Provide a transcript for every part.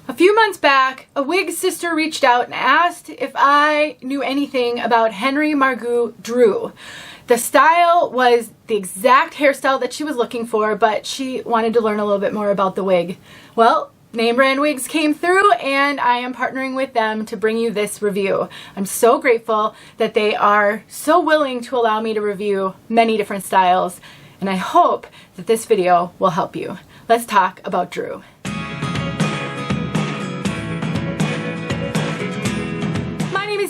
A few months back, a wig sister reached out and asked if I knew anything about Henry Margu Drew. The style was the exact hairstyle that she was looking for, but she wanted to learn a little bit more about the wig. Well, Name Brand Wigs came through and I am partnering with them to bring you this review. I'm so grateful that they are so willing to allow me to review many different styles, and I hope that this video will help you. Let's talk about Drew.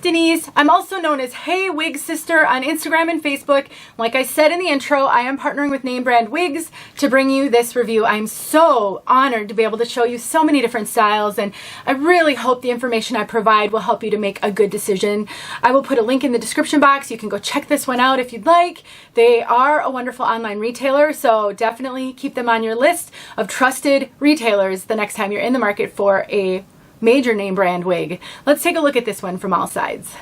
Denise. I'm also known as Hey Wig Sister on Instagram and Facebook. Like I said in the intro, I am partnering with Name Brand Wigs to bring you this review. I'm so honored to be able to show you so many different styles, and I really hope the information I provide will help you to make a good decision. I will put a link in the description box. You can go check this one out if you'd like. They are a wonderful online retailer, so definitely keep them on your list of trusted retailers the next time you're in the market for a major name brand wig. Let's take a look at this one from all sides.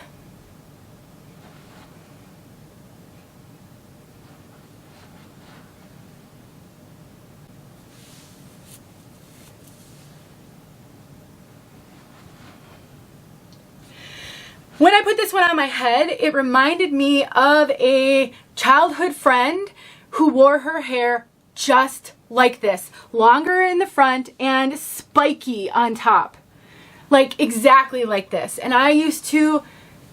When I put this one on my head, it reminded me of a childhood friend who wore her hair just like this, longer in the front and spiky on top. Like exactly like this. And I used to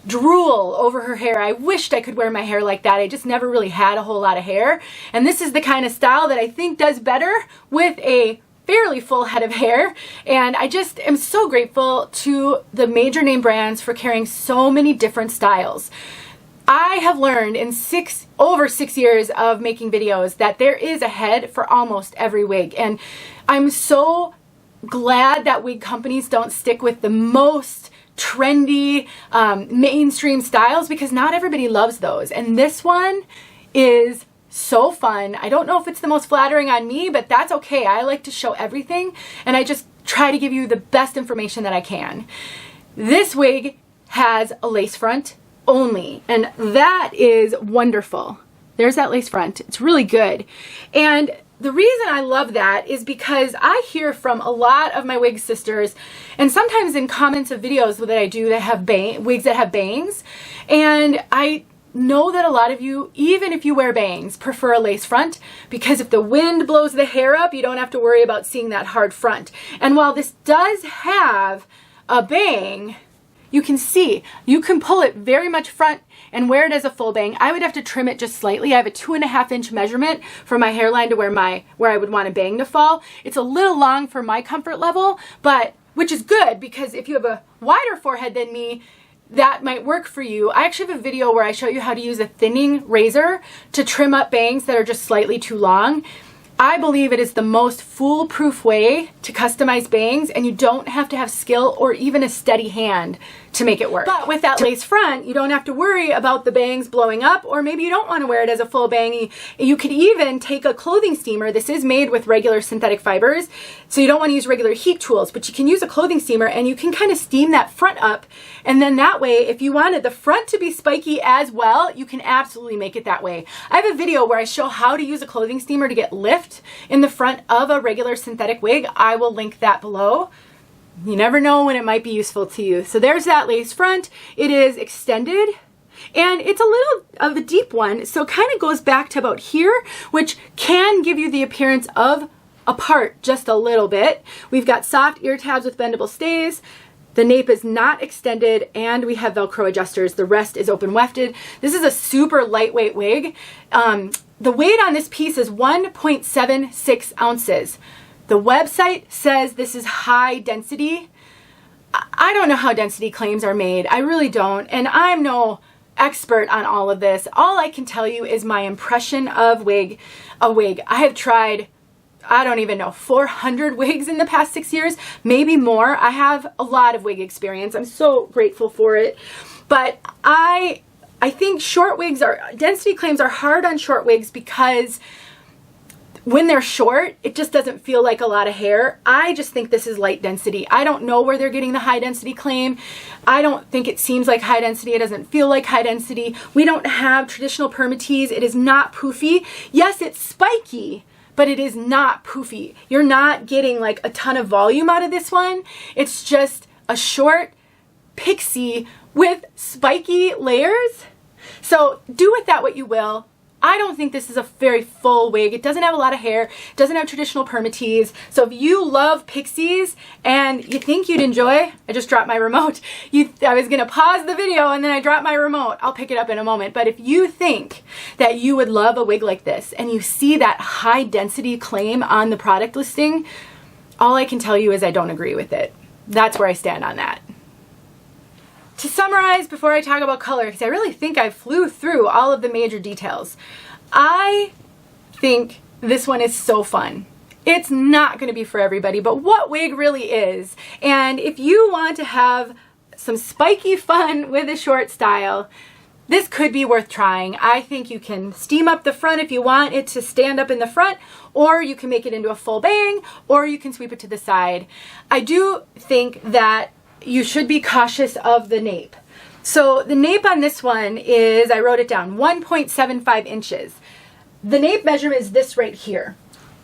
drool over her hair. I wished I could wear my hair like that. I just never really had a whole lot of hair. And this is the kind of style that I think does better with a fairly full head of hair. And I just am so grateful to the major name brands for carrying so many different styles. I have learned in over 6 years of making videos that there is a head for almost every wig. And I'm so glad that wig companies don't stick with the most trendy mainstream styles, because not everybody loves those. And this one is so fun. I don't know if it's the most flattering on me, but that's okay. I like to show everything, and I just try to give you the best information that I can. This wig has a lace front only, and that is wonderful. There's that lace front. It's really good. And the reason I love that is because I hear from a lot of my wig sisters, and sometimes in comments of videos that I do that have wigs that have bangs, and I know that a lot of you, even if you wear bangs, prefer a lace front, because if the wind blows the hair up, you don't have to worry about seeing that hard front. And while this does have a bang, you can see, you can pull it very much front and wear it as a full bang. I would have to trim it just slightly. I have a 2.5 inch measurement from my hairline to where I would want a bang to fall. It's a little long for my comfort level, but which is good, because if you have a wider forehead than me, that might work for you. I actually have a video where I show you how to use a thinning razor to trim up bangs that are just slightly too long. I believe it is the most foolproof way to customize bangs, and you don't have to have skill or even a steady hand to make it work. But with that lace front, you don't have to worry about the bangs blowing up, or maybe you don't want to wear it as a full bang. You could even take a clothing steamer. This is made with regular synthetic fibers, so you don't want to use regular heat tools, but you can use a clothing steamer and you can kind of steam that front up. And then that way, if you wanted the front to be spiky as well, you can absolutely make it that way. I have a video where I show how to use a clothing steamer to get lift in the front of a regular synthetic wig. I will link that below. You never know when it might be useful to you. So there's that lace front. It is extended, and it's a little of a deep one, so it kind of goes back to about here, which can give you the appearance of a part just a little bit. We've got soft ear tabs with bendable stays. The nape is not extended, and we have Velcro adjusters. The rest is open wefted. This is a super lightweight wig. The weight on this piece is 1.76 ounces. The website says this is high density. I don't know how density claims are made. I really don't. And I'm no expert on all of this. All I can tell you is my impression of a wig. I have tried, I don't even know, 400 wigs in the past 6 years, maybe more. I have a lot of wig experience. I'm so grateful for it. But I think short wigs density claims are hard on short wigs because when they're short, it just doesn't feel like a lot of hair. I just think this is light density. I don't know where they're getting the high density claim. I don't think it seems like high density. It doesn't feel like high density. We don't have traditional Permatease. It is not poofy. Yes, it's spiky, but it is not poofy. You're not getting like a ton of volume out of this one. It's just a short pixie with spiky layers. So do with that what you will. I don't think this is a very full wig. It doesn't have a lot of hair. It doesn't have traditional permatease. So if you love pixies and you think you'd enjoy, I just dropped my remote. I was gonna pause the video and then I dropped my remote. I'll pick it up in a moment. But if you think that you would love a wig like this and you see that high density claim on the product listing, all I can tell you is I don't agree with it. That's where I stand on that. To summarize before I talk about color, because I really think I flew through all of the major details, I think this one is so fun. It's not going to be for everybody, but what wig really is. And if you want to have some spiky fun with a short style, this could be worth trying. I think you can steam up the front if you want it to stand up in the front, or you can make it into a full bang, or you can sweep it to the side. I do think that you should be cautious of the nape. So the nape on this one is, I wrote it down, 1.75 inches. The nape measurement is this right here.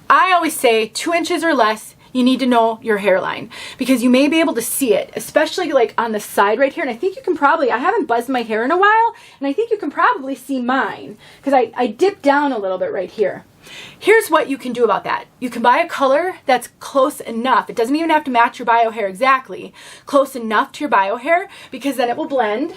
I always say 2 inches or less, you need to know your hairline because you may be able to see it, especially like on the side right here. And I think you can probably, I haven't buzzed my hair in a while, and I think you can probably see mine because I dipped down a little bit right here. Here's what you can do about that. You can buy a color that's close enough. It doesn't even have to match your bio hair exactly. Close enough to your bio hair because then it will blend.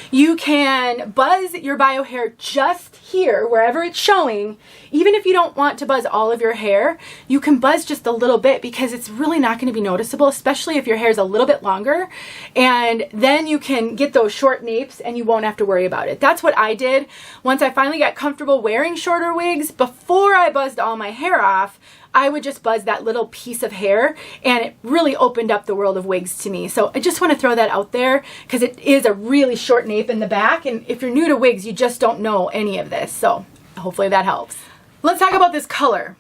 You can buzz your bio hair just here, wherever it's showing. Even if you don't want to buzz all of your hair, you can buzz just a little bit because it's really not going to be noticeable, especially if your hair is a little bit longer. And then you can get those short napes and you won't have to worry about it. That's what I did. Once I finally got comfortable wearing shorter wigs, before I buzzed all my hair off, I would just buzz that little piece of hair, and it really opened up the world of wigs to me. So I just want to throw that out there because it is a really short nape in the back, and if you're new to wigs, you just don't know any of this. So hopefully that helps. Let's talk about this color.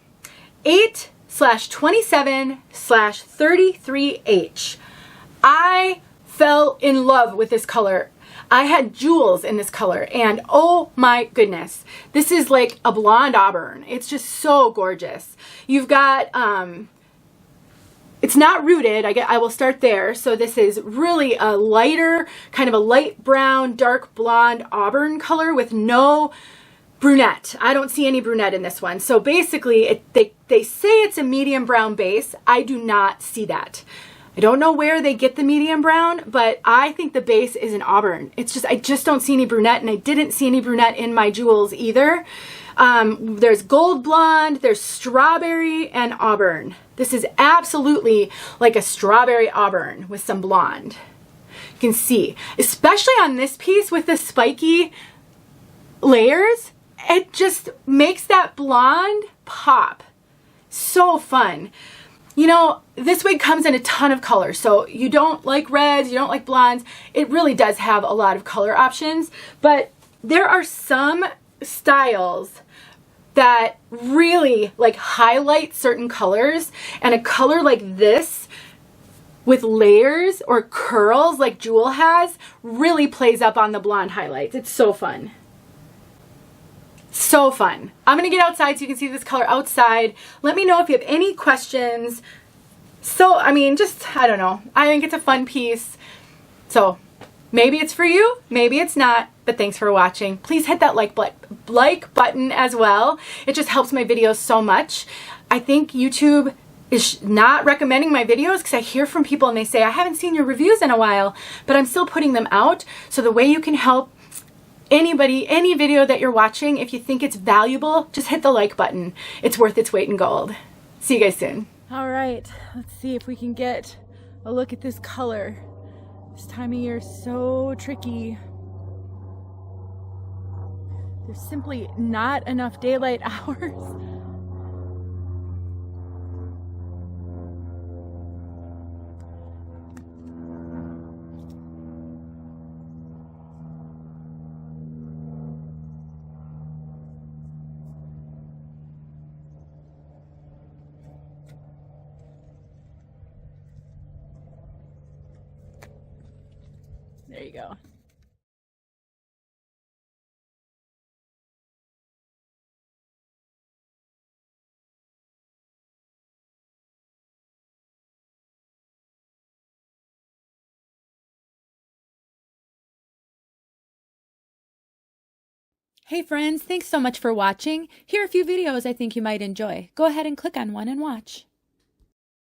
8/27/33H. I fell in love with this color. I had jewels in this color, and oh my goodness, this is like a blonde auburn. It's just so gorgeous. You've got, it's not rooted, I will start there. So this is really a lighter, kind of a light brown, dark blonde auburn color with no brunette. I don't see any brunette in this one. So basically, they say it's a medium brown base. I do not see that. I don't know where they get the medium brown, but I think the base is an auburn. It's just, I just don't see any brunette, and I didn't see any brunette in my jewels either. There's gold blonde, there's strawberry, and auburn. This is absolutely like a strawberry auburn with some blonde. You can see, especially on this piece with the spiky layers, it just makes that blonde pop. So fun. You know, this wig comes in a ton of colors, so you don't like reds, you don't like blondes. It really does have a lot of color options, but there are some styles that really like highlight certain colors, and a color like this with layers or curls like Jewel has really plays up on the blonde highlights. It's so fun. So fun. I'm going to get outside so you can see this color outside. Let me know if you have any questions. So, I mean, just, I don't know. I think it's a fun piece. So, maybe it's for you, maybe it's not, but thanks for watching. Please hit that like button as well. It just helps my videos so much. I think YouTube is not recommending my videos because I hear from people and they say, I haven't seen your reviews in a while, but I'm still putting them out. So the way you can help anybody, any video that you're watching, if you think it's valuable, just hit the like button. It's worth its weight in gold. See you guys soon. All right, let's see if we can get a look at this color. This time of year is so tricky. There's simply not enough daylight hours. There you go. Hey friends, thanks so much for watching. Here are a few videos I think you might enjoy. Go ahead and click on one and watch.